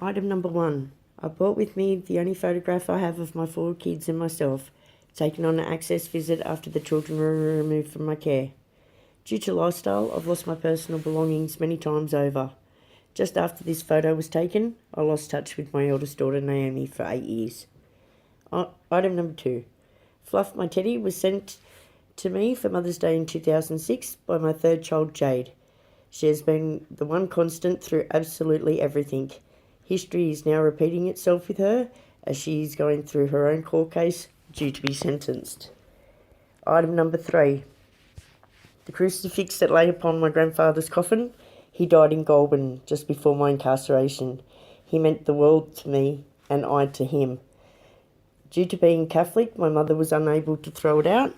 Item number 1. I brought with me the only photograph I have of my 4 kids and myself, taken on an access visit after the children were removed from my care. Due to lifestyle, I've lost my personal belongings many times over. Just after this photo was taken, I lost touch with my eldest daughter Naomi for 8 years. Item number 2. Fluff, my teddy, was sent to me for Mother's Day in 2006 by my third child Jade. She has been the one constant through absolutely everything. History is now repeating itself with her as she is going through her own court case due to be sentenced. Item number 3. The crucifix that lay upon my grandfather's coffin. He died in Goulburn just before my incarceration. He meant the world to me and I to him. Due to being Catholic, my mother was unable to throw it out.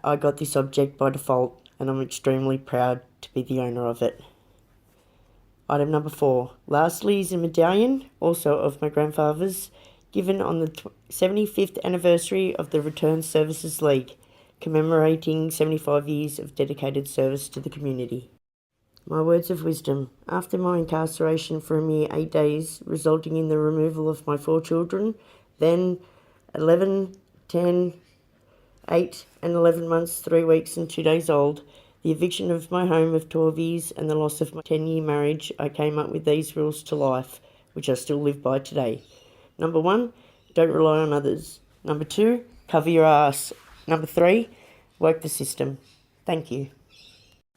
I got this object by default and I'm extremely proud to be the owner of it. Item number 4. Lastly is a medallion, also of my grandfather's, given on the 75th anniversary of the Returned Services League, commemorating 75 years of dedicated service to the community. My words of wisdom. After my incarceration for a mere 8 days, resulting in the removal of my 4 children, then 11, 10, 8 and 11 months, 3 weeks and 2 days old, the eviction of my home of 12 years and the loss of my 10-year marriage, I came up with these rules to life, which I still live by today. Number 1, don't rely on others. Number 2, cover your ass. Number 3, work the system. Thank you.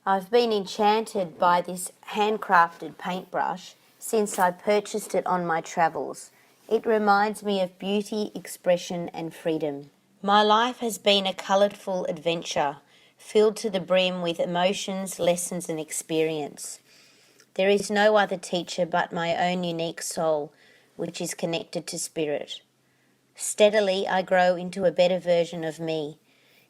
I've been enchanted by this handcrafted paintbrush since I purchased it on my travels. It reminds me of beauty, expression and freedom. My life has been a colourful adventure, filled to the brim with emotions, lessons and experience. There is no other teacher but my own unique soul, which is connected to spirit. Steadily I grow into a better version of me,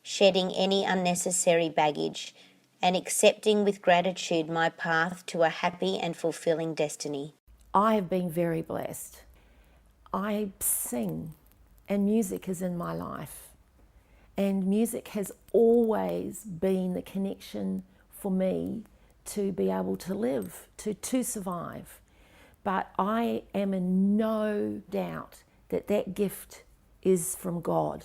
shedding any unnecessary baggage and accepting with gratitude my path to a happy and fulfilling destiny. I have been very blessed. I sing and music is in my life. And music has always been the connection for me to be able to live, to survive. But I am in no doubt that that gift is from God.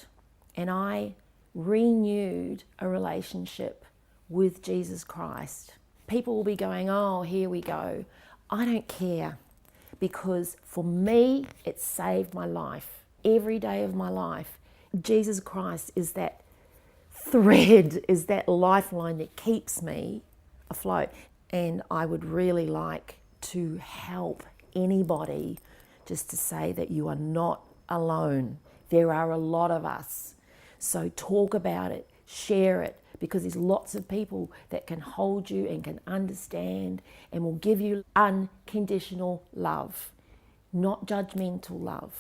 And I renewed a relationship with Jesus Christ. People will be going, oh, here we go. I don't care, because for me, it saved my life. Every day of my life, Jesus Christ is that thread, is that lifeline that keeps me afloat. And I would really like to help anybody just to say that you are not alone. There are a lot of us. So talk about it, share it, because there's lots of people that can hold you and can understand and will give you unconditional love, not judgmental love.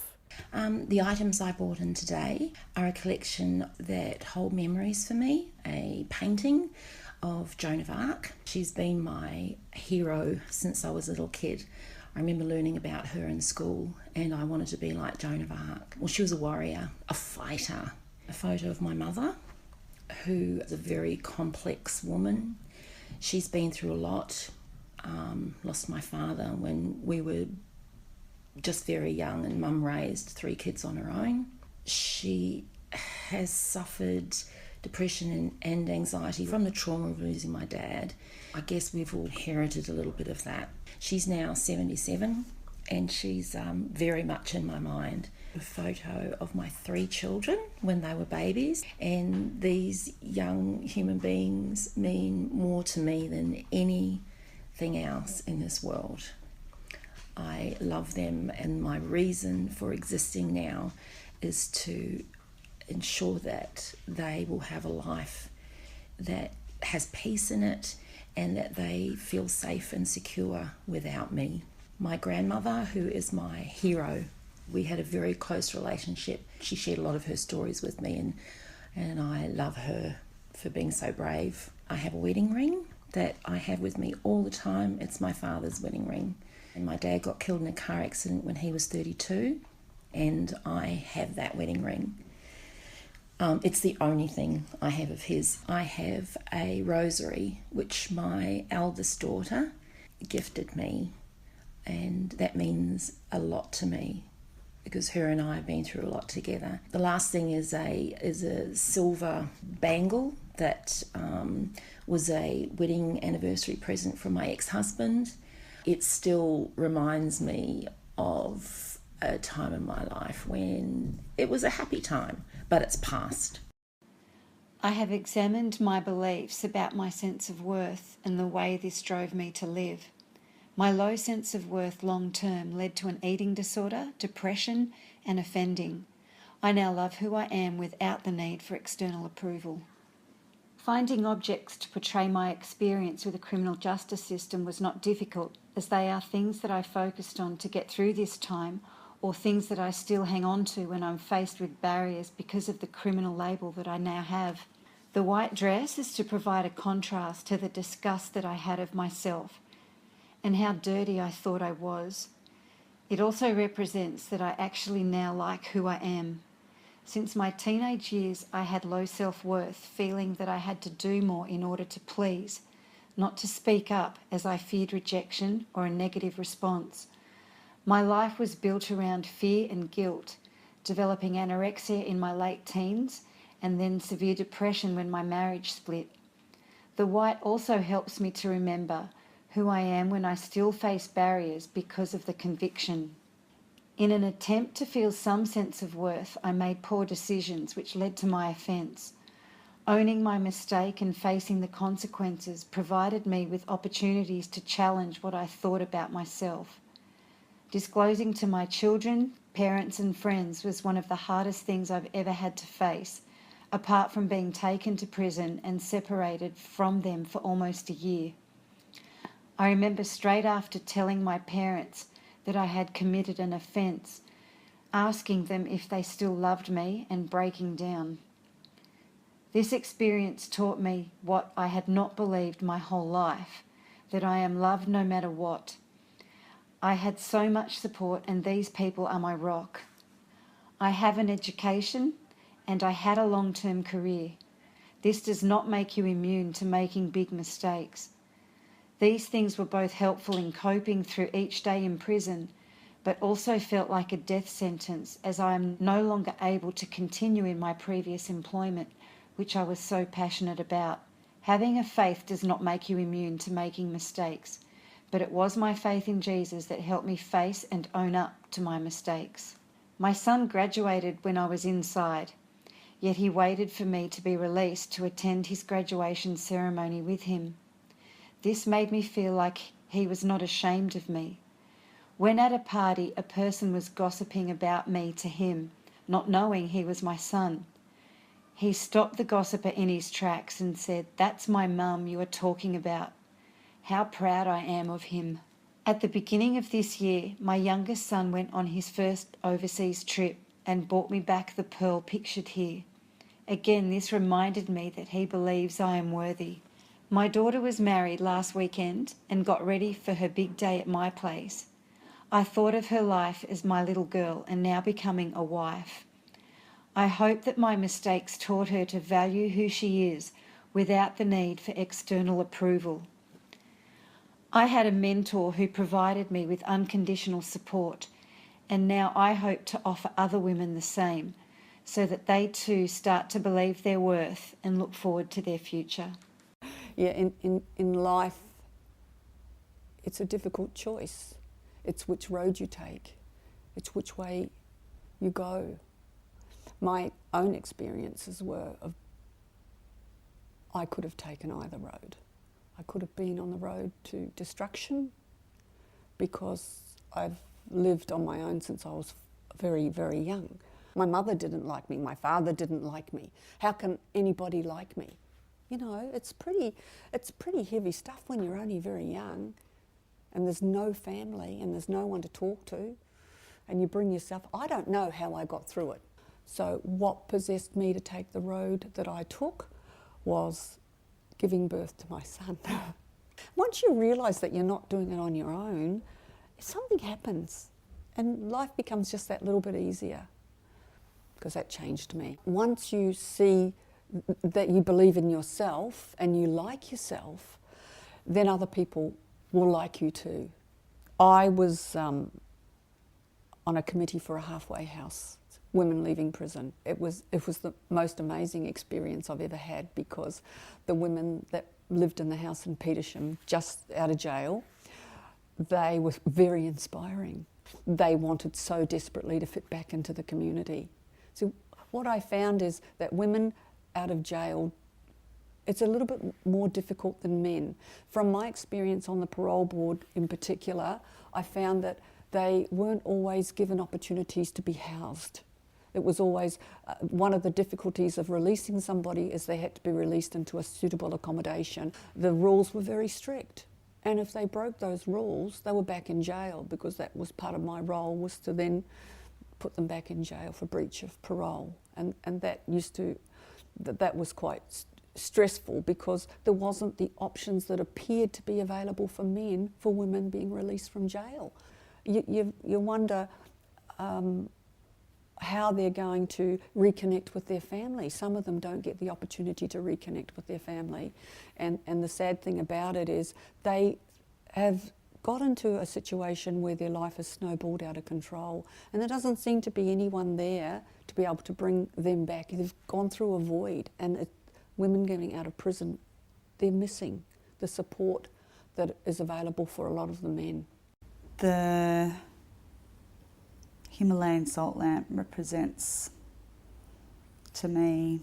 The items I brought in today are a collection that hold memories for me. A painting of Joan of Arc. She's been my hero since I was a little kid. I remember learning about her in school and I wanted to be like Joan of Arc. Well, she was a warrior, a fighter. A photo of my mother, who is a very complex woman. She's been through a lot. Lost my father when we were just very young, and Mum raised 3 kids on her own. She has suffered depression and anxiety from the trauma of losing my dad. I guess we've all inherited a little bit of that. She's now 77 and she's very much in my mind. A photo of my 3 children when they were babies, and these young human beings mean more to me than anything else in this world. I love them, and my reason for existing now is to ensure that they will have a life that has peace in it and that they feel safe and secure without me. My grandmother, who is my hero, we had a very close relationship. She shared a lot of her stories with me, and I love her for being so brave. I have a wedding ring that I have with me all the time. It's my father's wedding ring. And my dad got killed in a car accident when he was 32, and I have that wedding ring. It's the only thing I have of his. I have a rosary which my eldest daughter gifted me and that means a lot to me because her and I have been through a lot together. The last thing is a silver bangle that was a wedding anniversary present from my ex-husband. It still reminds me of a time in my life when it was a happy time, but it's past. I have examined my beliefs about my sense of worth and the way this drove me to live. My low sense of worth long term led to an eating disorder, depression, and offending. I now love who I am without the need for external approval. Finding objects to portray my experience with the criminal justice system was not difficult, as they are things that I focused on to get through this time, or things that I still hang on to when I'm faced with barriers because of the criminal label that I now have. The white dress is to provide a contrast to the disgust that I had of myself and how dirty I thought I was. It also represents that I actually now like who I am. Since my teenage years, I had low self-worth, feeling that I had to do more in order to please, not to speak up as I feared rejection or a negative response. My life was built around fear and guilt, developing anorexia in my late teens and then severe depression when my marriage split. The white also helps me to remember who I am when I still face barriers because of the conviction. In an attempt to feel some sense of worth, I made poor decisions which led to my offence. Owning my mistake and facing the consequences provided me with opportunities to challenge what I thought about myself. Disclosing to my children, parents and friends was one of the hardest things I've ever had to face, apart from being taken to prison and separated from them for almost a year. I remember straight after telling my parents that I had committed an offence, asking them if they still loved me and breaking down. This experience taught me what I had not believed my whole life, that I am loved no matter what. I had so much support and these people are my rock. I have an education and I had a long-term career. This does not make you immune to making big mistakes. These things were both helpful in coping through each day in prison, but also felt like a death sentence as I am no longer able to continue in my previous employment, which I was so passionate about. Having a faith does not make you immune to making mistakes, but it was my faith in Jesus that helped me face and own up to my mistakes. My son graduated when I was inside, yet he waited for me to be released to attend his graduation ceremony with him. This made me feel like he was not ashamed of me. When at a party, a person was gossiping about me to him, not knowing he was my son. He stopped the gossiper in his tracks and said, "That's my mum you are talking about." How proud I am of him. At the beginning of this year, my youngest son went on his first overseas trip and brought me back the pearl pictured here. Again, this reminded me that he believes I am worthy. My daughter was married last weekend and got ready for her big day at my place. I thought of her life as my little girl and now becoming a wife. I hope that my mistakes taught her to value who she is without the need for external approval. I had a mentor who provided me with unconditional support, and now I hope to offer other women the same, so that they too start to believe their worth and look forward to their future. Yeah, in life, it's a difficult choice. It's which road you take. It's which way you go. My own experiences were of I could have taken either road. I could have been on the road to destruction because I've lived on my own since I was very, very young. My mother didn't like me. My father didn't like me. How can anybody like me? You know, it's pretty heavy stuff when you're only very young and there's no family and there's no one to talk to and you bring yourself, I don't know how I got through it. So what possessed me to take the road that I took was giving birth to my son. Once you realise that you're not doing it on your own, something happens and life becomes just that little bit easier, because that changed me. Once you see that you believe in yourself and you like yourself, then other people will like you too. I was on a committee for a halfway house, women leaving prison. It was the most amazing experience I've ever had, because the women that lived in the house in Petersham, just out of jail, they were very inspiring. They wanted so desperately to fit back into the community. So what I found is that women out of jail, it's a little bit more difficult than men. From my experience on the parole board in particular, I found that they weren't always given opportunities to be housed. It was always one of the difficulties of releasing somebody is they had to be released into a suitable accommodation. The rules were very strict. And if they broke those rules, they were back in jail, because that was part of my role, was to then put them back in jail for breach of parole. And that was quite stressful, because there wasn't the options that appeared to be available for men for women being released from jail. You wonder how they're going to reconnect with their family. Some of them don't get the opportunity to reconnect with their family. And the sad thing about it is they have got into a situation where their life has snowballed out of control, and there doesn't seem to be anyone there to be able to bring them back. They've gone through a void, and women getting out of prison, they're missing the support that is available for a lot of the men. The Himalayan salt lamp represents to me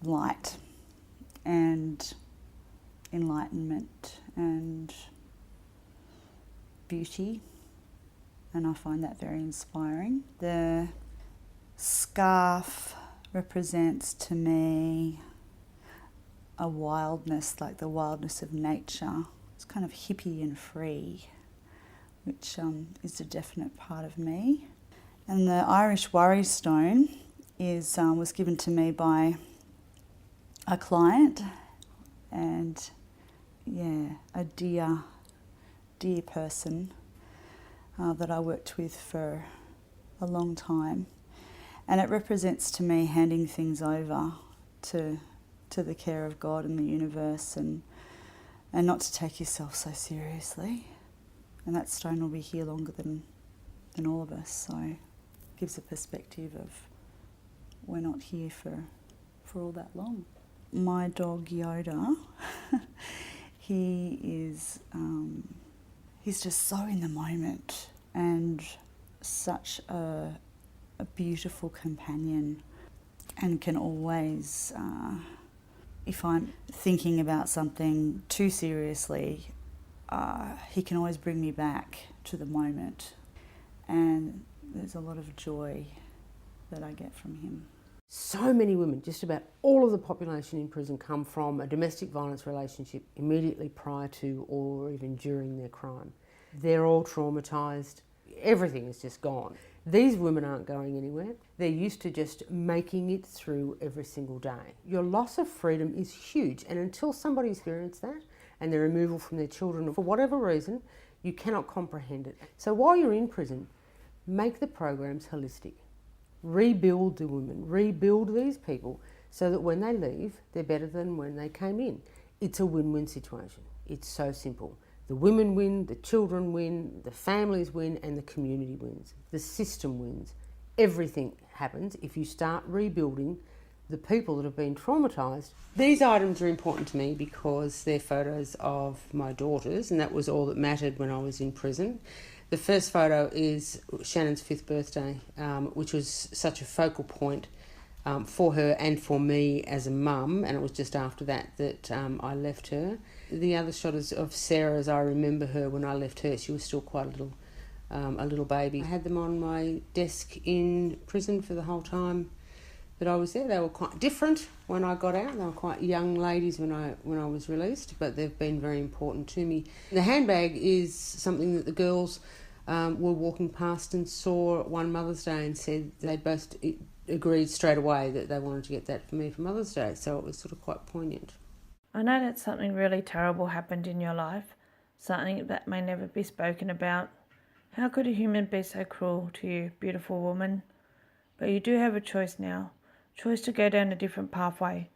light and enlightenment and beauty, and I find that very inspiring. The scarf represents to me a wildness, like the wildness of nature. It's kind of hippie and free, which is a definite part of me. And the Irish Worry Stone was given to me by a client, and a dear person that I worked with for a long time. And it represents to me handing things over to the care of God and the universe, and not to take yourself so seriously. And that stone will be here longer than all of us, so it gives a perspective of we're not here for all that long. My dog Yoda, he's just so in the moment, and such a beautiful companion, and can always, if I'm thinking about something too seriously, he can always bring me back to the moment, and there's a lot of joy that I get from him. So many women, just about all of the population in prison, come from a domestic violence relationship immediately prior to or even during their crime. They're all traumatised. Everything is just gone. These women aren't going anywhere. They're used to just making it through every single day. Your loss of freedom is huge, and until somebody experiences that and their removal from their children, for whatever reason, you cannot comprehend it. So while you're in prison, make the programs holistic. Rebuild the women, rebuild these people, so that when they leave, they're better than when they came in. It's a win-win situation. It's so simple. The women win, the children win, the families win, and the community wins. The system wins. Everything happens if you start rebuilding the people that have been traumatised. These items are important to me because they're photos of my daughters, and that was all that mattered when I was in prison. The first photo is Shannon's 5th birthday, which was such a focal point for her and for me as a mum, and it was just after that I left her. The other shot is of Sarah as I remember her when I left her. She was still quite a little baby. I had them on my desk in prison for the whole time that I was there. They were quite different when I got out. They were quite young ladies when I was released, but they've been very important to me. The handbag is something that the girls were walking past and saw one Mother's Day and said they'd both agreed straight away that they wanted to get that for me for Mother's Day, so it was sort of quite poignant. I know that something really terrible happened in your life, something that may never be spoken about. How could a human be so cruel to you, beautiful woman? But you do have a choice now, choice to go down a different pathway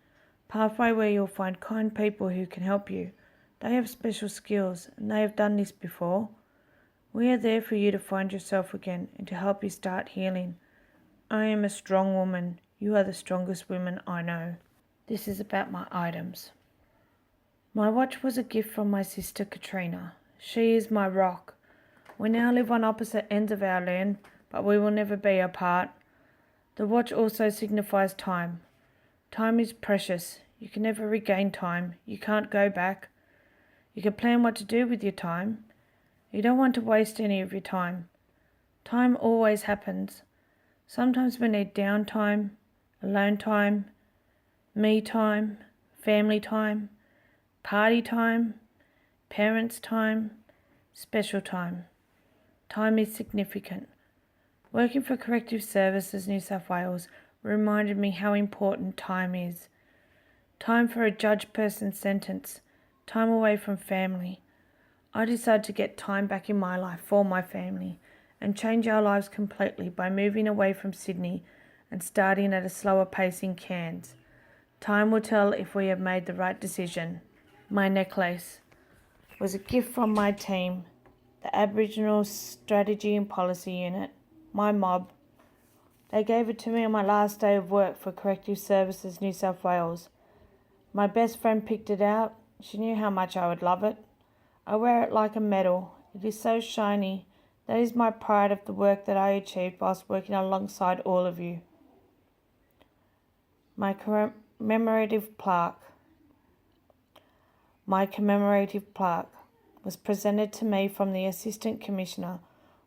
where you'll find kind people who can help you, They have special skills and they have done this before. We are there for you to find yourself again and to help you start healing. I am a strong woman. You are the strongest woman I know. This is about my items. My watch was a gift from my sister Katrina. She is my rock. We now live on opposite ends of our land, but we will never be apart. The watch also signifies time. Time is precious. You can never regain time. You can't go back. You can plan what to do with your time. You don't want to waste any of your time. Time always happens. Sometimes we need downtime, alone time, me time, family time, party time, parents' time, special time. Time is significant. Working for Corrective Services New South Wales reminded me how important time is. Time for a judged person's sentence, time away from family. I decided to get time back in my life for my family and change our lives completely by moving away from Sydney and starting at a slower pace in Cairns. Time will tell if we have made the right decision. My necklace was a gift from my team, the Aboriginal Strategy and Policy Unit, my mob. They gave it to me on my last day of work for Corrective Services New South Wales. My best friend picked it out. She knew how much I would love it. I wear it like a medal. It is so shiny. That is my pride of the work that I achieved whilst working alongside all of you. My commemorative plaque. My commemorative plaque was presented to me from the Assistant Commissioner,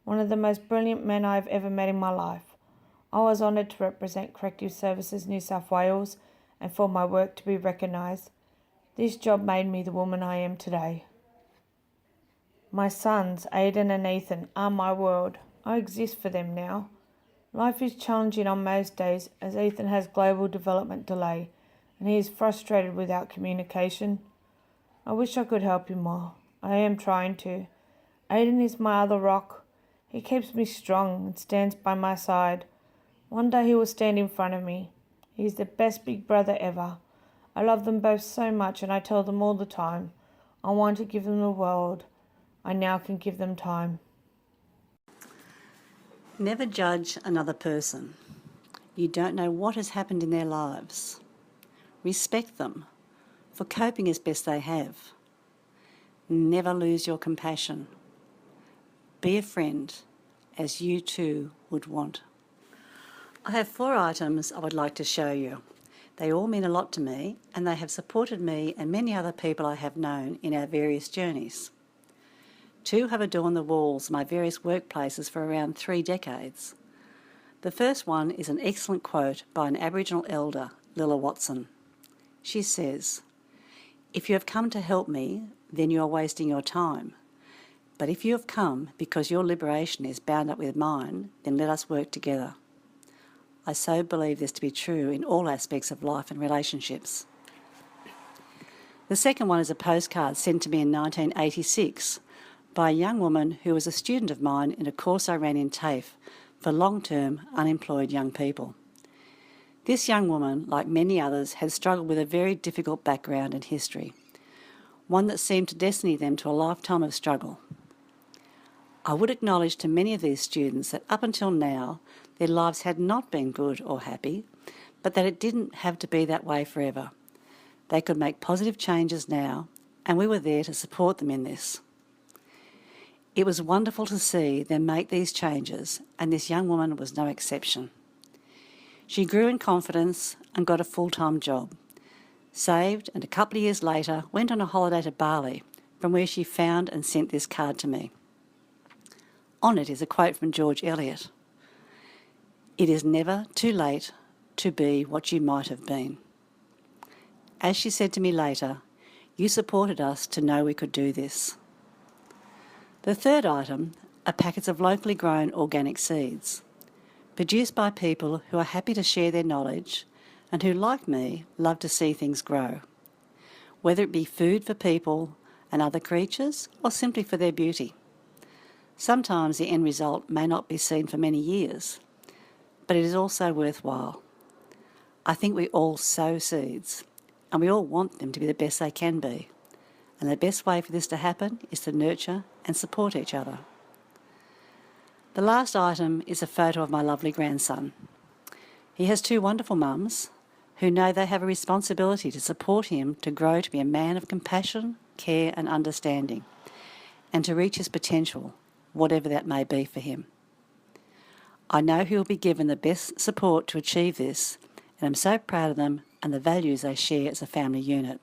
one of the most brilliant men I have ever met in my life. I was honoured to represent Corrective Services New South Wales and for my work to be recognised. This job made me the woman I am today. My sons, Aidan and Ethan, are my world. I exist for them now. Life is challenging on most days as Ethan has global development delay and he is frustrated without communication. I wish I could help him more. I am trying to. Aidan is my other rock. He keeps me strong and stands by my side. One day he will stand in front of me. He is the best big brother ever. I love them both so much and I tell them all the time. I want to give them the world. I now can give them time. Never judge another person. You don't know what has happened in their lives. Respect them for coping as best they have. Never lose your compassion. Be a friend as you too would want. I have 4 items I would like to show you. They all mean a lot to me and they have supported me and many other people I have known in our various journeys. 2 have adorned the walls of my various workplaces for around 3 decades. The first one is an excellent quote by an Aboriginal elder, Lilla Watson. She says, "If you have come to help me, then you are wasting your time. But if you have come because your liberation is bound up with mine, then let us work together." I so believe this to be true in all aspects of life and relationships. The second one is a postcard sent to me in 1986 by a young woman who was a student of mine in a course I ran in TAFE for long-term unemployed young people. This young woman, like many others, had struggled with a very difficult background and history, one that seemed to destine them to a lifetime of struggle. I would acknowledge to many of these students that up until now their lives had not been good or happy, but that it didn't have to be that way forever. They could make positive changes now, and we were there to support them in this. It was wonderful to see them make these changes, and this young woman was no exception. She grew in confidence and got a full-time job, saved, and a couple of years later went on a holiday to Bali, from where she found and sent this card to me. On it is a quote from George Eliot. "It is never too late to be what you might have been." As she said to me later, "You supported us to know we could do this." The third item are packets of locally grown organic seeds, produced by people who are happy to share their knowledge and who, like me, love to see things grow, whether it be food for people and other creatures or simply for their beauty. Sometimes the end result may not be seen for many years, but it is also worthwhile. I think we all sow seeds, and we all want them to be the best they can be, and the best way for this to happen is to nurture and support each other. The last item is a photo of my lovely grandson. He has two wonderful mums who know they have a responsibility to support him to grow to be a man of compassion, care and understanding, and to reach his potential, whatever that may be for him. I know he will be given the best support to achieve this, and I'm so proud of them and the values they share as a family unit.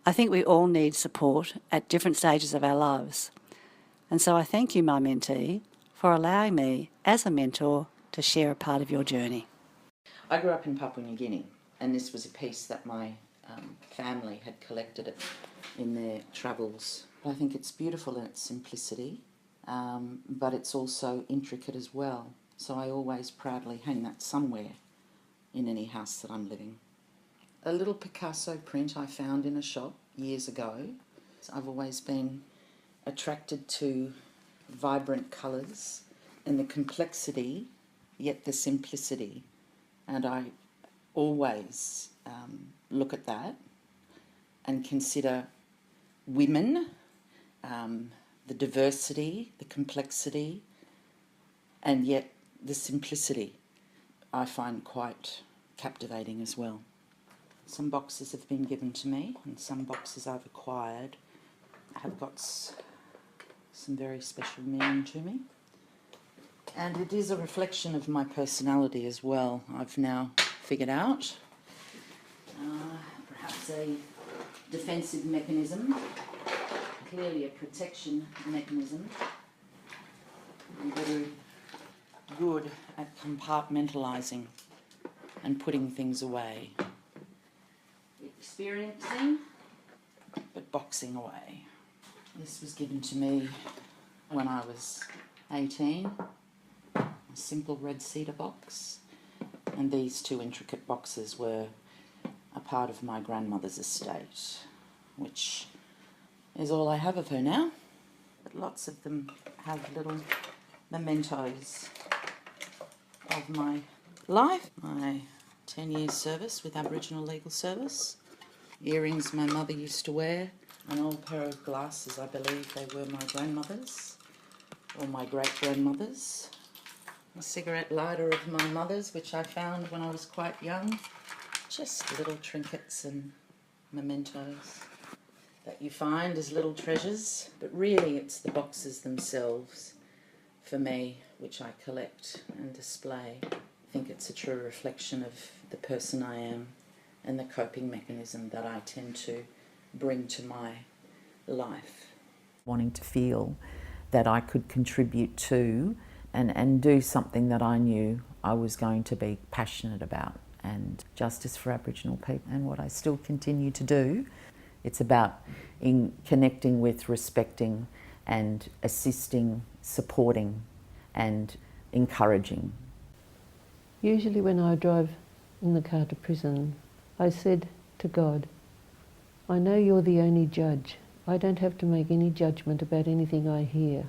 I think we all need support at different stages of our lives, and so I thank you, my mentee, for allowing me, as a mentor, to share a part of your journey. I grew up in Papua New Guinea, and this was a piece that my family had collected it in their travels. I think it's beautiful in its simplicity, but it's also intricate as well. So I always proudly hang that somewhere in any house that I'm living. A little Picasso print I found in a shop years ago. I've always been attracted to vibrant colours and the complexity, yet the simplicity. And I always look at that and consider women, the diversity, the complexity, and yet the simplicity I find quite captivating as well. Some boxes have been given to me and some boxes I've acquired have got some very special meaning to me. And it is a reflection of my personality as well, I've now figured out. Perhaps a defensive mechanism, clearly a protection mechanism. I'm very good at compartmentalising and putting things away. Experiencing, but boxing away. This was given to me when I was 18, a simple red cedar box, and these two intricate boxes were a part of my grandmother's estate, which is all I have of her now. But lots of them have little mementos of my life, my 10 years service with Aboriginal Legal Service, earrings my mother used to wear, an old pair of glasses, I believe they were my grandmother's or my great-grandmother's, a cigarette lighter of my mother's which I found when I was quite young, just little trinkets and mementos that you find as little treasures, but really it's the boxes themselves for me which I collect and display. I think it's a true reflection of the person I am and the coping mechanism that I tend to bring to my life. Wanting to feel that I could contribute to and do something that I knew I was going to be passionate about, and justice for Aboriginal people, and what I still continue to do. It's about connecting with, respecting and assisting, supporting and encouraging. Usually when I drive in the car to prison, I said to God, I know you're the only judge. I don't have to make any judgment about anything I hear.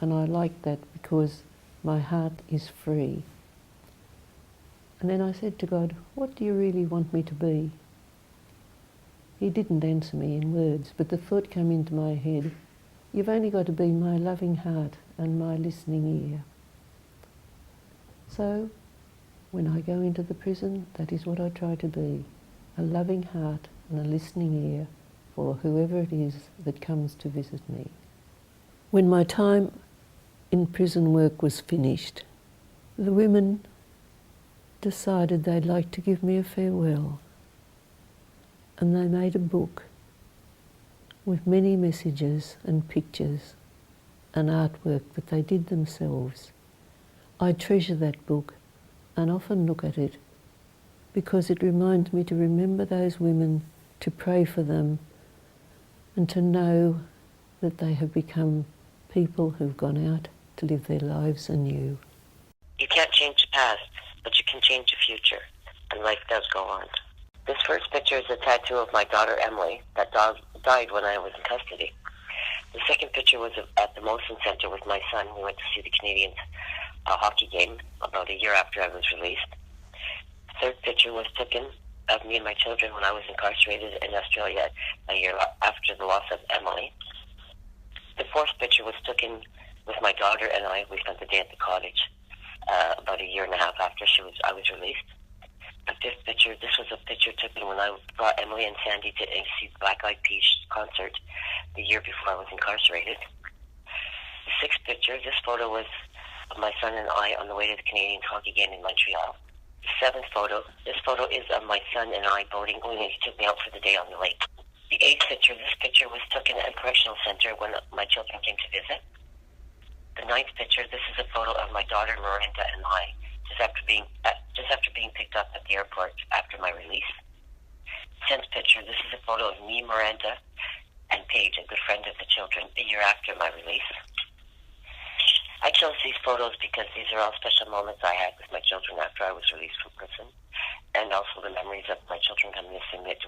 And I like that because my heart is free. And then I said to God, what do you really want me to be? He didn't answer me in words, but the thought came into my head, you've only got to be my loving heart and my listening ear. So, when I go into the prison, that is what I try to be, a loving heart and a listening ear for whoever it is that comes to visit me. When my time in prison work was finished, the women decided they'd like to give me a farewell, and they made a book with many messages and pictures and artwork that they did themselves. I treasure that book and often look at it because it reminds me to remember those women, to pray for them, and to know that they have become people who've gone out to live their lives anew. You can't change the past, but you can change the future, and life does go on. This first picture is a tattoo of my daughter Emily that died when I was in custody. The second picture was at the Motion Centre with my son. We went to see the Canadians hockey game about a year after I was released. The third picture was taken of me and my children when I was incarcerated in Australia a year after the loss of Emily. The fourth picture was taken with my daughter and I. We spent the day at the cottage about a year and a half after I was released. The fifth picture, this was a picture taken when I brought Emily and Sandy to see the Black Eyed Peas concert the year before I was incarcerated. The sixth picture, this photo was of my son and I on the way to the Canadian hockey game in Montreal. The seventh photo, this photo is of my son and I boating when he took me out for the day on the lake. The eighth picture, this picture was taken at a correctional center when my children came to visit. The ninth picture, this is a photo of my daughter Miranda and I just after being picked up at the airport after my release. 10th picture, this is a photo of me, Miranda, and Paige, a good friend of the children, a year after my release. I chose these photos because these are all special moments I had with my children after I was released from prison, and also the memories of my children coming to see me at